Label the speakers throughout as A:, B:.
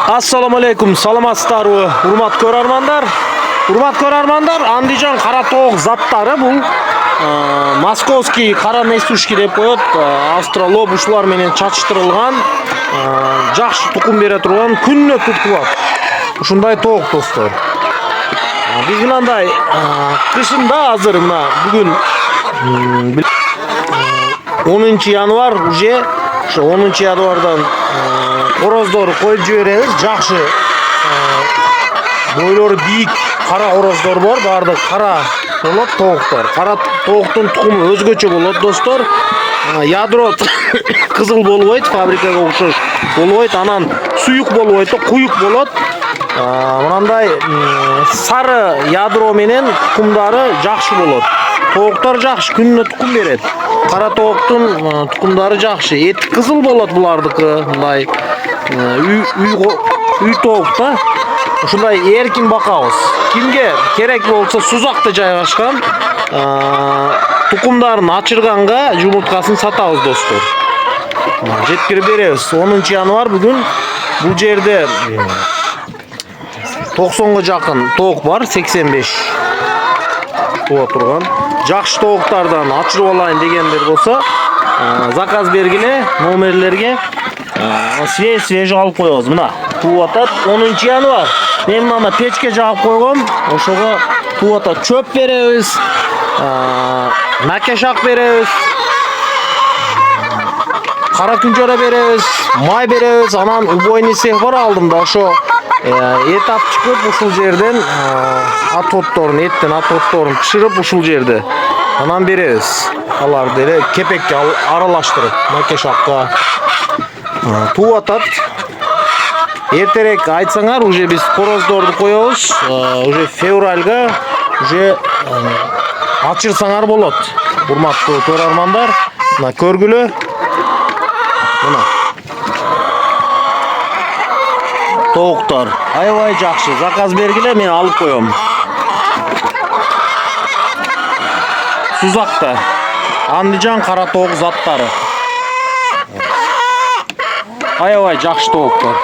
A: Assalamu alaikum, саламатсыздарбы, урматтуу көрөрмандар. Урматтуу көрөрмандар, Андижан кара тоок заттары бул московский кара несушки деп коет. Австралоп ушулар менен чачыштырылган, жакшы тукум бере турган, күнүнө туткулат. Ушундай тоок достор. Биз мындай кышында азыр мына бүгүн 10 январь уже ошо 10 январдан хороздорду коюп жиберебиз. Жакшы бойлору бийик кара хороздор бар, баардык кара болот тооктор. Кара тооктун тукуму өзгөчө болот достор. Ядро кызыл болбойт, фабрикага окшош болбойт, анан суюк болбойт, куюк болот. Мындай сары ядро менен тукумдары жакшы болот. Тооктор жакшы, күнүнө тукум берет. Кара тооктун тукумдары жакшы. Эти кызыл болот булардыкы, мындай үй тоок да. Ушундай эркин бакабыз. Кимге керек болсо сузакта жайгашкан тукумдарын ачырганга жумурткасын сатабыз достор. Жеткирип беребиз. 10 январь бүгүн бул жерде 90га жакын тоок бар, 85 туа турган. Жакшы тооктардан ачырып алайын дегендер болсо, заказ бергиле, номерлерге свежий алып коебуз. Мына туып атат 10 январь. Мен мына печке жагып койгом, ошого туып атат. Чөп беребиз, макешак беребиз, кара күнжара беребиз, май беребиз. Анан убойный цех бар алдымда, ошо эт ап чыгып ушул жерден отводторун, эттен отводторун бышырып ушул жерде анан беребиз. Аларды эле кепекке аралаштырып макешакка туып атат. Эртерээк айтсаңар, уже биз хороздорду коебуз. Уже февральга уже ачырсаңар болот. Урматтуу көрөрмандар, мына көргүлө. Мына тооктор аябай жакшы. Заказ бергиле, мен алып коем. Сузакта Андижан кара тоок заттары. Аябай жакшы тооктор.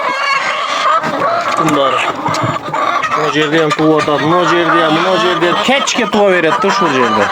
A: Мындай. Бул жерден туып атат, мына жерде кечке туа берет да ушул жерде.